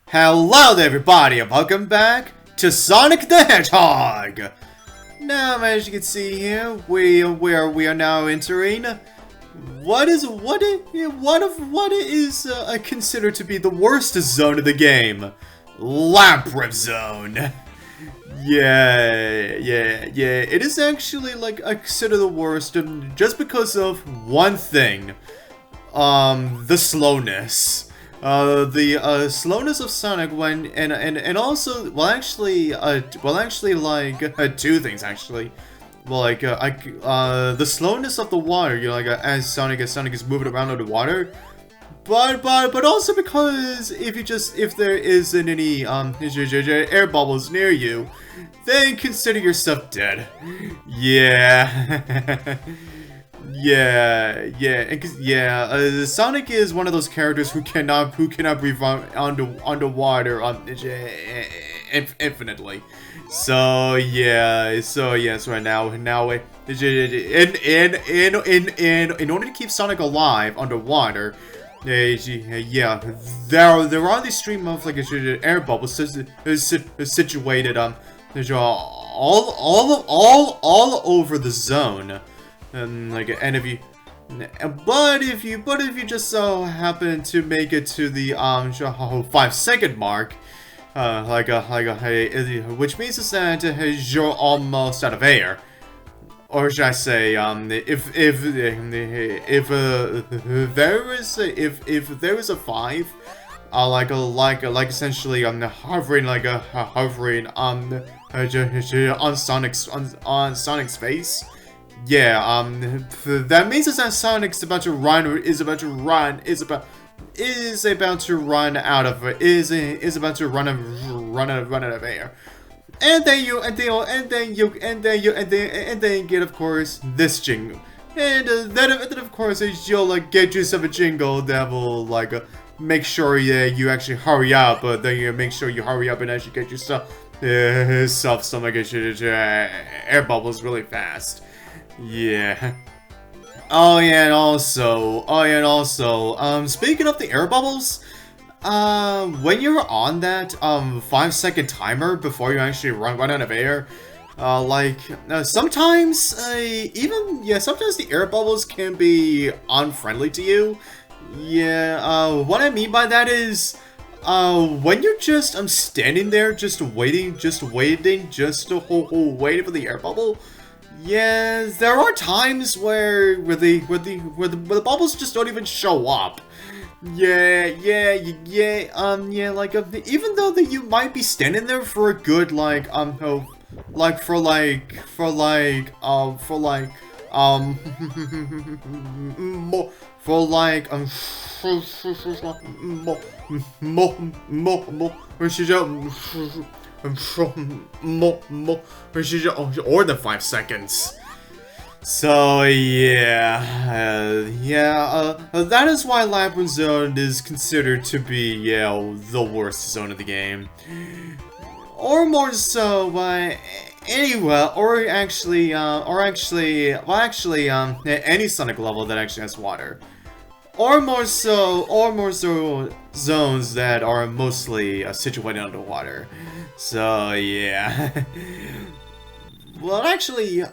Hello there everybody and welcome back to Sonic the Hedgehog! Now as you can see here, we are now entering what is considered to be the worst zone of the game. Labyrinth Zone. Yeah, it is actually like I consider the worst just because of one thing. The slowness. The slowness of Sonic when and also like two things actually. Well, like the slowness of the water, you know, like as Sonic is moving around underwater, but also because if there isn't any air bubbles near you, then consider yourself dead. Yeah. Sonic is one of those characters who cannot breathe underwater infinitely. So now in order to keep Sonic alive underwater, there are these stream of like air bubbles situated all over the zone. But if you just so happen to make it to the 5-second mark, which means is that you're almost out of air, or should I say, if there is a 5, essentially hovering on Sonic's face. Yeah, that means that Sonic's about to run out of air. And then you get, of course, this jingle. And then of course you'll get yourself a jingle that will make sure you actually hurry up, but then you make sure you hurry up and actually get yourself some air bubbles really fast. Yeah. And also, speaking of the air bubbles, when you're on that 5-second timer before you actually run out of air, sometimes sometimes the air bubbles can be unfriendly to you. Yeah, what I mean by that is, when you're just standing there waiting for the air bubble. Yeah, there are times where the bubbles just don't even show up. Even though that you might be standing there for a good or than 5 seconds. So that is why Labyrinth Zone is considered to be the worst zone of the game, or more so any Sonic level that actually has water. Or more so zones that are mostly situated underwater. So yeah. Well, actually,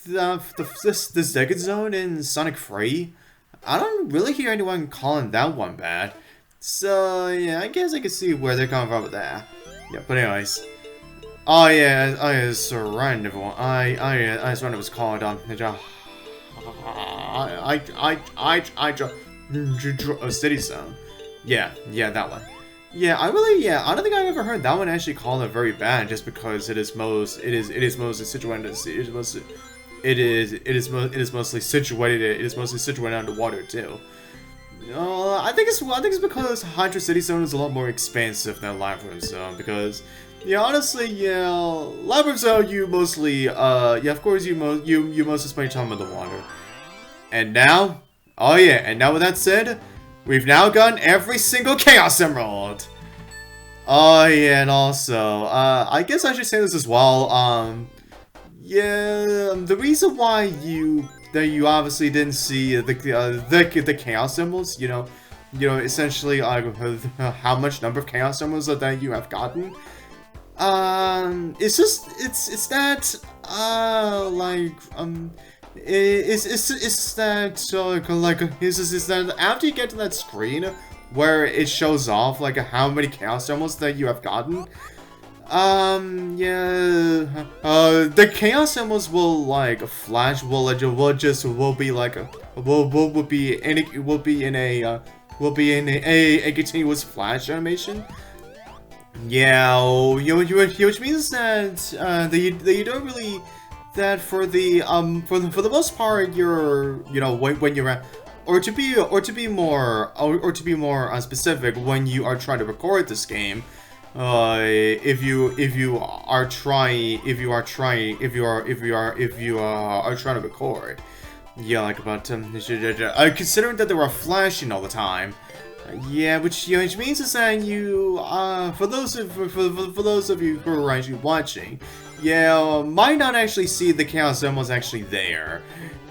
this second zone in Sonic 3, I don't really hear anyone calling that one bad. So yeah, I guess I can see where they're coming from with that. Yeah, but anyways. Surrender everyone. I surrender was called City Zone. Yeah, that one. Yeah, I don't think I've ever heard that one actually called it very bad, just because it is mostly situated underwater too. I think it's because Hydra City Zone is a lot more expansive than Labyrinth Zone, because honestly, Labyrinth Zone you mostly mostly spend your time in the water. And now, with that said, we've now gotten every single Chaos Emerald! And also, I guess I should say this as well, the reason why you obviously didn't see the Chaos Emeralds, essentially how much number of Chaos Emeralds that you have gotten. It's that is that after you get to that screen where it shows off like how many Chaos Emeralds that you have gotten. The Chaos Emeralds will like flash. Will be like will be in a continuous flash animation. Yeah, which means that you don't really for the most part you're when you're at, or to be more specific, when you are trying to record this game, if you are trying to record, yeah, like about considering that they were flashing all the time. Yeah, which means is that you, for those of you who are actually watching, yeah, might not actually see the Chaos Emeralds actually there.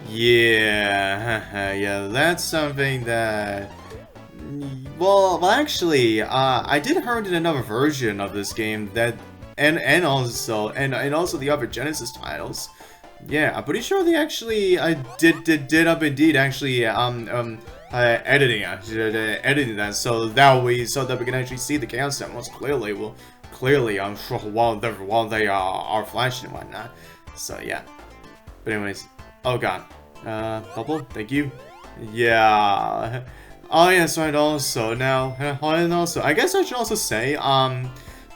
Yeah, yeah, that's something that, well, actually, I did heard in another version of this game that, and also the other Genesis titles. Yeah, I'm pretty sure they actually did up indeed actually editing that so that we can actually see the Chaos Emeralds clearly while they are flashing and whatnot. So yeah. But anyways, oh god, Bubble, thank you. Yeah. Oh yes, right. Also now, and also I guess I should also say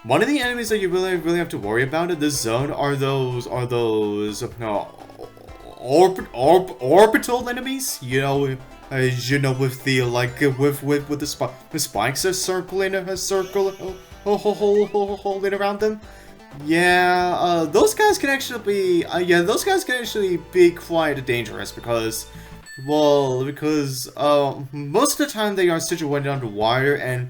one of the enemies that you really have to worry about in this zone are those orbital enemies. With the with the spikes circling around them. Yeah, those guys can actually be quite dangerous because, well, most of the time they are situated underwater, and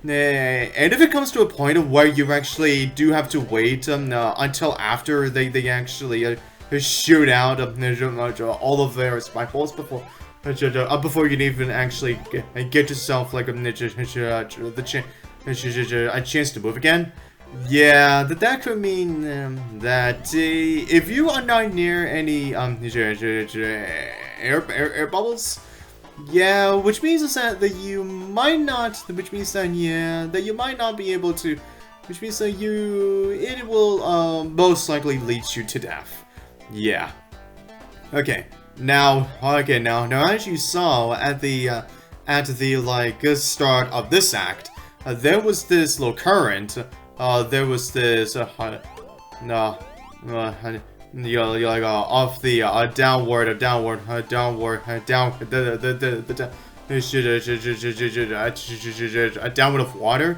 if it comes to a point where you actually do have to wait until after they actually shoot out all of their spike balls before you can even actually get yourself like a chance to move again. Yeah, that could mean that if you are not near any air bubbles, yeah, which means that you might not be able to, which means that it will most likely lead you to death. Yeah. Okay. Now, as you saw at the start of this act, there was this little current. There was this off the downward of water.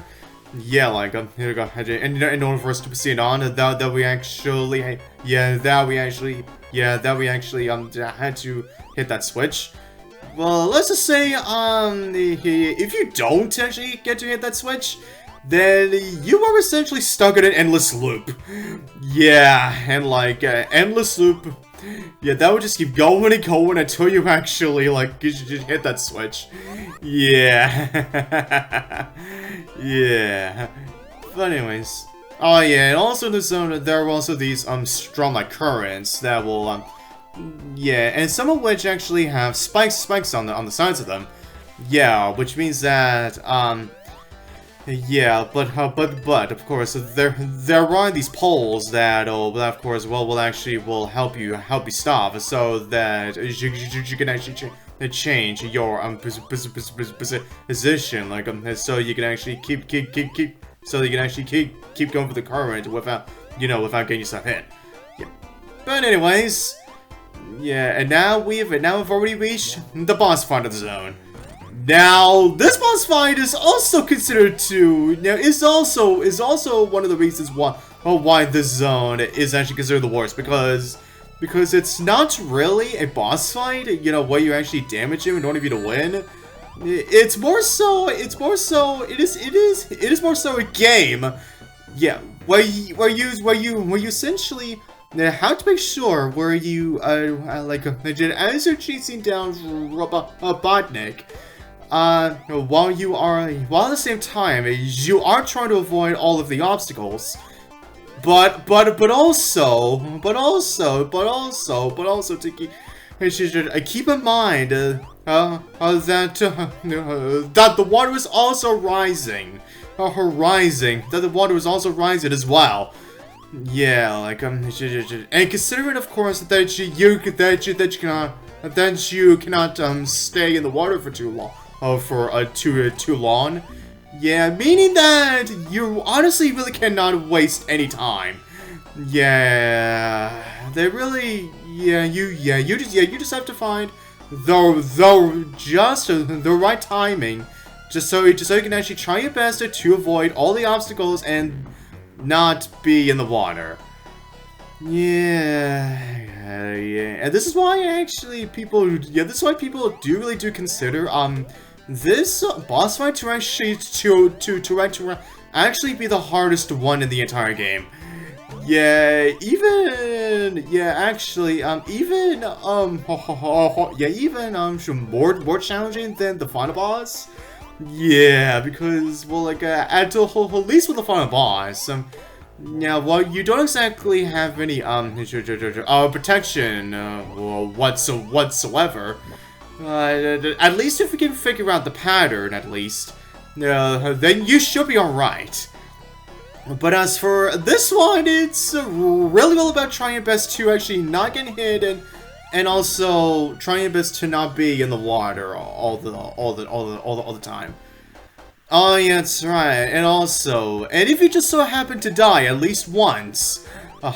Yeah, like in order for us to proceed on, that we actually had to hit that switch. Well, let's just say if you don't actually get to hit that switch, then you are essentially stuck in an endless loop. Yeah, and like endless loop. Yeah, that would just keep going and going until you actually like hit that switch. Yeah. Yeah. But anyways. Oh yeah, and also in the zone there are also these strong like currents that will yeah, and some of which actually have spikes on the sides of them. Yeah, which means that yeah, but of course there are these poles that of course will help you stop, so that you can actually change your position, like so you can actually keep going for the current without getting yourself hit. Yeah. But anyways, yeah, and now we've already reached the boss fight of the zone. Now, this boss fight is also considered to, is also one of the reasons why this zone is actually considered the worst, because it's not really a boss fight, where you actually damage him in order for you to win. It is more so a game, yeah, where you essentially have to make sure where you as you're chasing down Robotnik. while at the same time, you are trying to avoid all of the obstacles. But also, Tiki, keep in mind that the water is also rising. That the water is also rising as well. Yeah, like and considering, of course, that you cannot stay in the water for too long. Yeah, meaning that you honestly really cannot waste any time. Yeah, they really, you just have to find the right timing, just so you can actually try your best to avoid all the obstacles and not be in the water. Yeah, and this is why actually people do really consider this boss fight to actually actually be the hardest one in the entire game. Yeah, even more challenging than the final boss. Yeah, because well, like at least with the final boss, yeah, well, you don't exactly have any protection whatsoever. At least if you can figure out the pattern, at least, then you should be alright. But as for this one, it's really all about trying your best to actually not get hit and also trying your best to not be in the water all the time. Oh yeah, that's right. And also, and if you just so happen to die at least once, the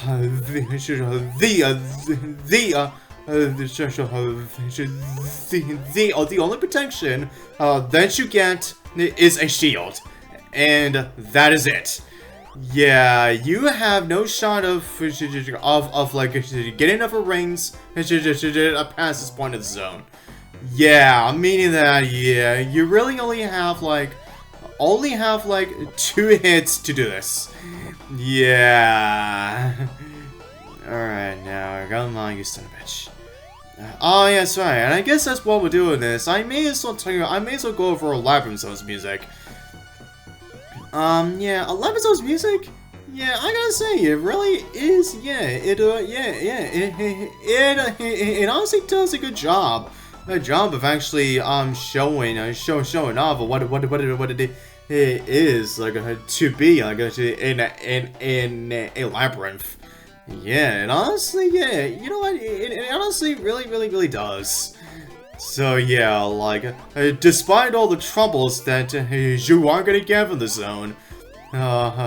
only protection that you get is a shield, and that is it. Yeah, you have no shot of like getting enough rings past this point of the zone. Yeah, meaning that you really only have like 2 hits to do this. Yeah. Alright, now come on, you son of a bitch. Oh yeah, that's right, and I guess that's what we're doing this. I may as well go over Labyrinth Zone's music. Yeah, Labyrinth Zone's music? Yeah, I gotta say, it really is, it honestly does a good job. A job of actually, showing off what it is, like, to be, like, in a labyrinth. Yeah, and honestly, yeah, you know what, it honestly really does. So yeah, like, despite all the troubles that you are gonna get from the zone, but I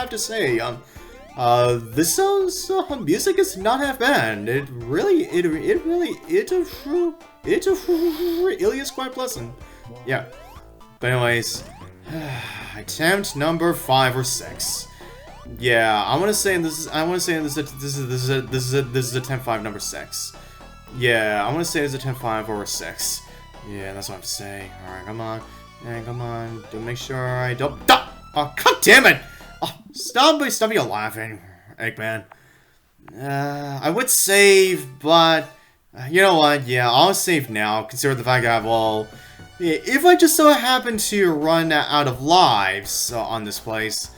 have to say, this zone's music is not half bad. It really is quite pleasant. Yeah. But anyways, attempt number 5 or 6. Yeah, I want to say this is attempt 5 number 6. Yeah, I want to say it's attempt 5 or 6. Yeah, that's what I'm saying. All right, come on, and come on. To make sure I don't. Oh, god damn it! Oh, stop me laughing, Eggman. I would save, but you know what? Yeah, I'll save now. Consider the fact that if I just so happen to run out of lives on this place,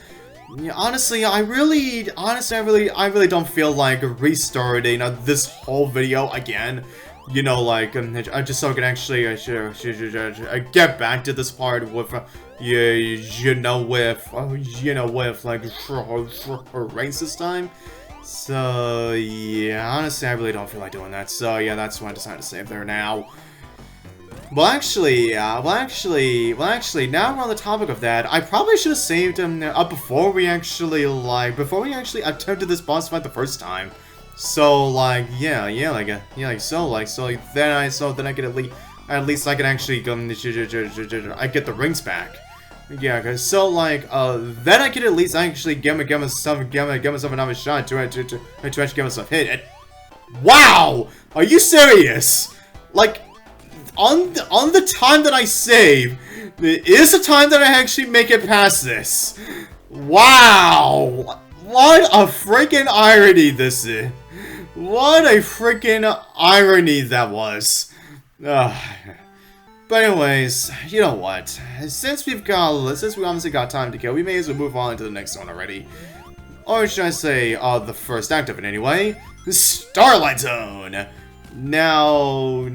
yeah, honestly, I really don't feel like restarting this whole video again. You know, like, just so I can actually get back to this part with, with like race this time. So yeah, honestly, I really don't feel like doing that. So yeah, that's why I decided to save there now. Well, actually, now we're on the topic of that. I probably should have saved him before we actually attempted this boss fight the first time. So like, then I could at least I can actually I get the rings back. Yeah, cause so like, then I could at least actually give myself another shot to actually get myself hit. Wow, are you serious? Like, on the time that I save, is the time that I actually make it past this. Wow! What a freaking irony this is. What a freaking irony that was. But anyways, you know what? Since we obviously got time to kill, we may as well move on to the next zone already. Or should I say, the first act of it anyway? Starlight Zone! Now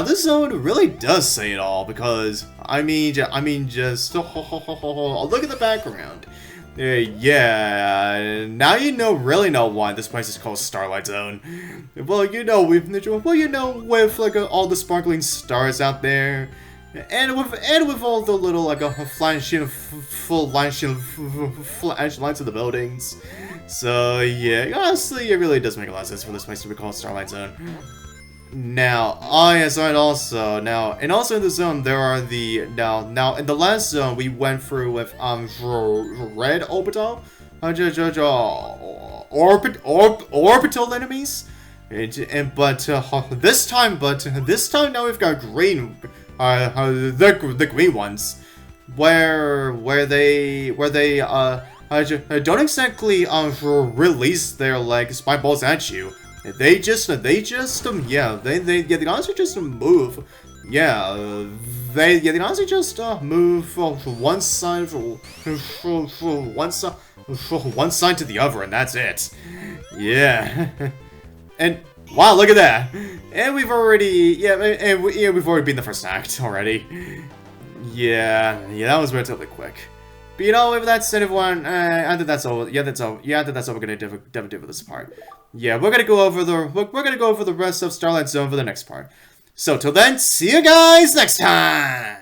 this zone really does say it all, because, just look at the background. Yeah, now you really know why this place is called Starlight Zone. Well, with like all the sparkling stars out there, and with all the little like flashing lights of the buildings. So yeah, honestly, it really does make a lot of sense for this place to be called Starlight Zone. Now, and also in the zone there are now in the last zone we went through with red orbital, orbital enemies, but this time now we've got green, the green ones, where they don't exactly release their like spike balls at you. They honestly just move. Yeah, they honestly just move from one side from one side to the other, and that's it. Yeah, and wow, look at that! And we've already we've already been the first act already. Yeah, that was relatively quick. But you know, with that said, everyone, I think that's all. Yeah, that's all we're gonna do for this part. Yeah, we're gonna go over the rest of Starlight Zone for the next part. So till then, see you guys next time.